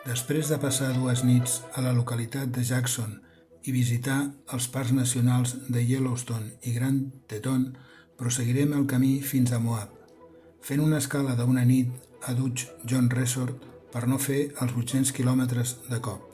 Després de passar 2 nits a la localitat de Jackson i visitar els parcs nacionals de Yellowstone i Grand Teton, proseguirem el camí fins a Moab, fent una escala d'una nit a Dutch John Resort per no fer els 800 quilòmetres de cop.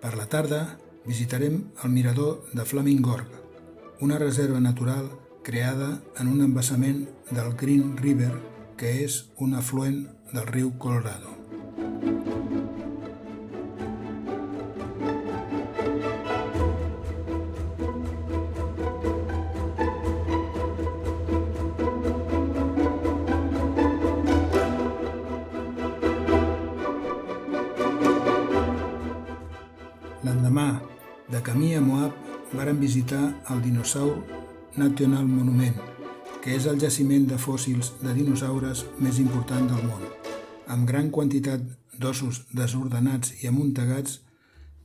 Per la tarda visitarem el mirador de Flaming Gorge, una reserva natural creada en un embassament del Green River, que és un afluent del riu Colorado. L'endemà, de camí a Moab, varen visitar el Dinosaur National Monument, que és el jaciment de fòssils de dinosaures més important del món, amb gran quantitat d'ossos desordenats i amuntegats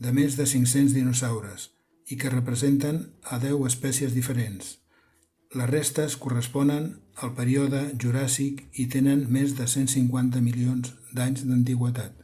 de més de 500 dinosaures i que representen a 10 espècies diferents. Les restes corresponen al període Juràssic i tenen més de 150 milions d'anys d'antiguitat.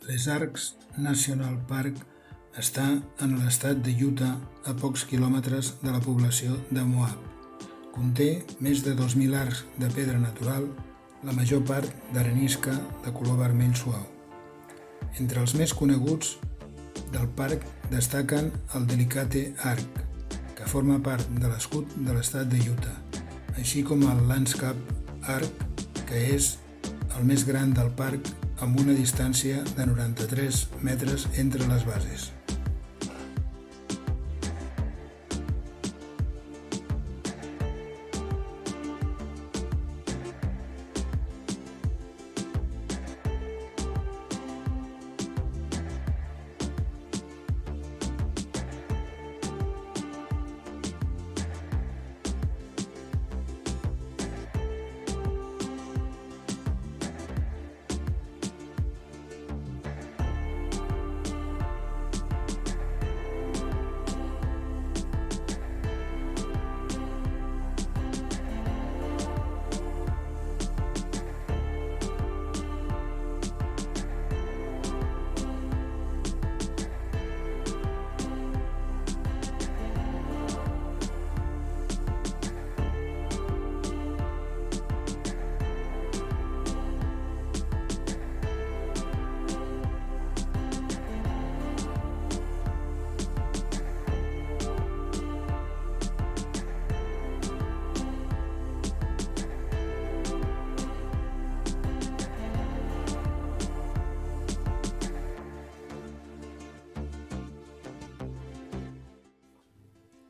Les Arcs National Park està en l'estat de Utah, a pocs quilòmetres de la població de Moab. Conté més de 2.000 arcs de pedra natural, la major part d'arenisca de color vermell suau. Entre els més coneguts del parc destaquen el Delicate Arc, que forma part de l'escut de l'estat de Utah, així com el Landscape Arc, que és el més gran del parc amb una distància de 93 metres entre les bases.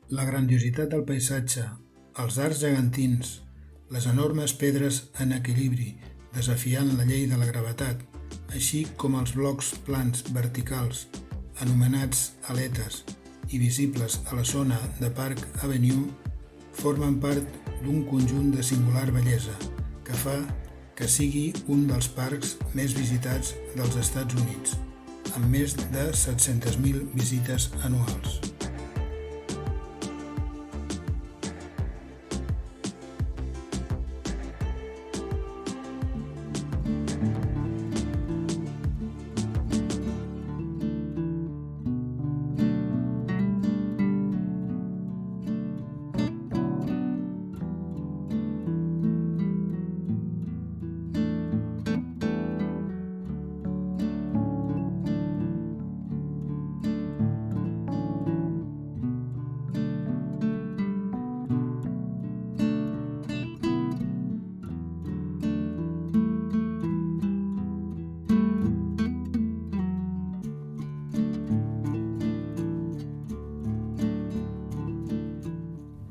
La grandiositat del paisatge, els arcs gegantins, les enormes pedres en equilibri desafiant la llei de la gravetat, així com els blocs plans verticals, anomenats aletes i visibles a la zona de Park Avenue, formen part d'un conjunt de singular bellesa que fa que sigui un dels parcs més visitats dels Estats Units, amb més de 700.000 visites anuals.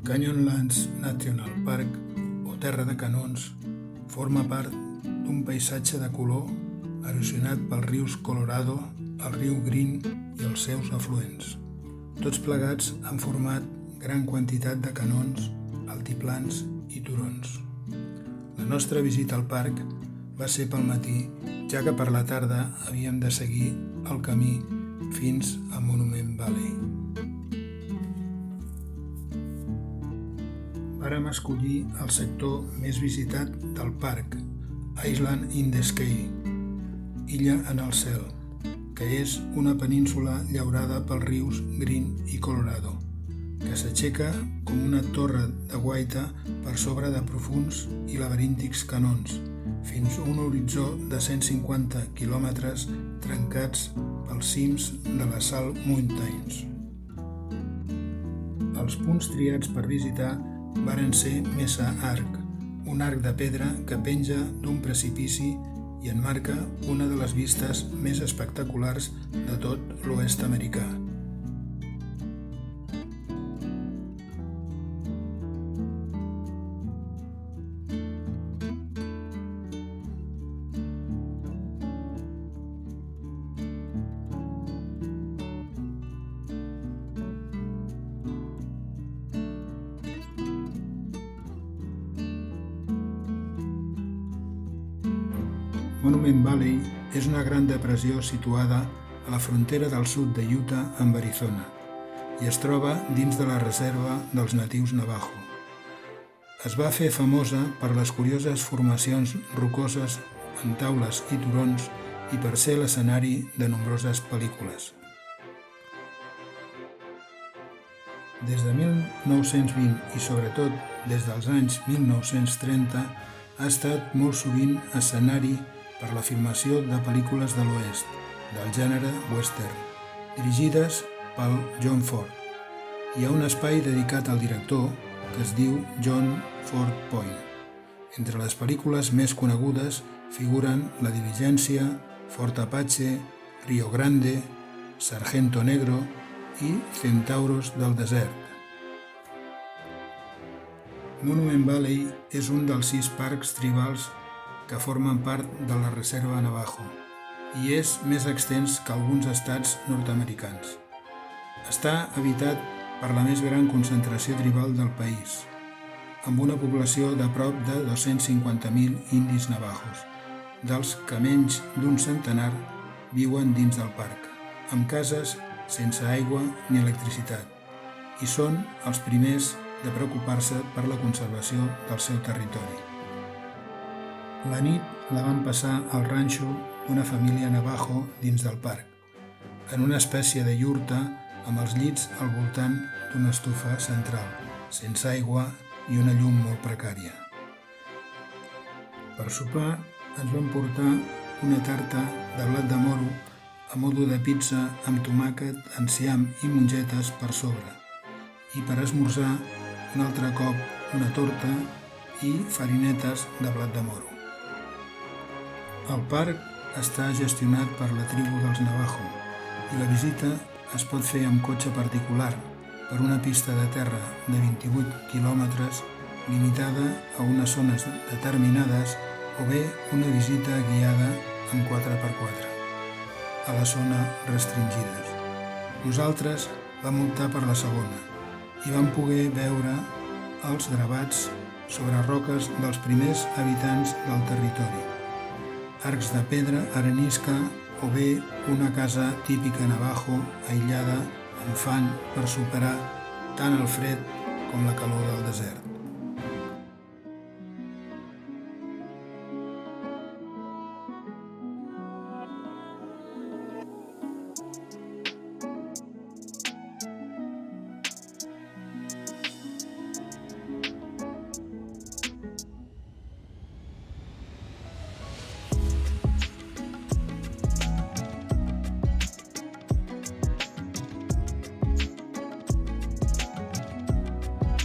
Canyonlands National Park, o Terra de Canons, forma part d'un paisatge de color erosionat pels rius Colorado, el riu Green i els seus afluents. Tots plegats han format gran quantitat de canons, altiplans i turons. La nostra visita al parc va ser pel matí, ja que per la tarda havíem de seguir el camí fins a Monument Valley. Vàrem escollir el sector més visitat del parc, Island in the Sky, Illa en el cel, que és una península llaurada pels rius Green i Colorado, que s'aixeca com una torre de guaita per sobre de profunds i laberíntics canons, fins a un horitzó de 150 quilòmetres trencats pels cims de les Salt Mountains. Els punts triats per visitar varen ser Mesa Arc, un arc de pedra que penja d'un precipici i enmarca una de les vistes més espectaculars de tot l'oest americà. Monument Valley és una gran depressió situada a la frontera del sud de Utah amb Arizona i es troba dins de la reserva dels natius Navajo. Es va fer famosa per les curioses formacions rocoses en taules i turons i per ser l'escenari de nombroses pel·lícules. Des de 1920 i sobretot des dels anys 1930 ha estat molt sovint escenari per la filmació de pel·lícules de l'oest, del gènere western, dirigides pel John Ford. Hi ha un espai dedicat al director que es diu John Ford Point. Entre les pel·lícules més conegudes figuren La diligència, Fort Apache, Rio Grande, Sargento Negro i Centauros del desert. Monument Valley és un dels 6 parcs tribals que formen part de la Reserva Navajo i és més extens que alguns estats nord-americans. Està habitat per la més gran concentració tribal del país, amb una població de prop de 250.000 indis navajos, dels que menys d'un centenar viuen dins del parc, amb cases sense aigua ni electricitat, i són els primers de preocupar-se per la conservació del seu territori. La nit la van passar al ranxo d'una família navajo dins del parc, en una espècie de iurta amb els llits al voltant d'una estufa central, sense aigua i una llum molt precària. Per sopar ens van portar una tarta de blat de moro a modo de pizza amb tomàquet, enciam i mongetes per sobre, i per esmorzar un altre cop una torta i farinetes de blat de moro. El parc està gestionat per la tribu dels Navajo i la visita es pot fer amb cotxe particular per una pista de terra de 28 quilòmetres limitada a unes zones determinades o bé una visita guiada en 4x4 a la zona restringides. Nosaltres vam optar per la segona i vam poder veure els gravats sobre roques dels primers habitants del territori, arcs de pedra arenisca o bé una casa típica navajo aïllada amb fang per superar tant el fred com la calor del desert.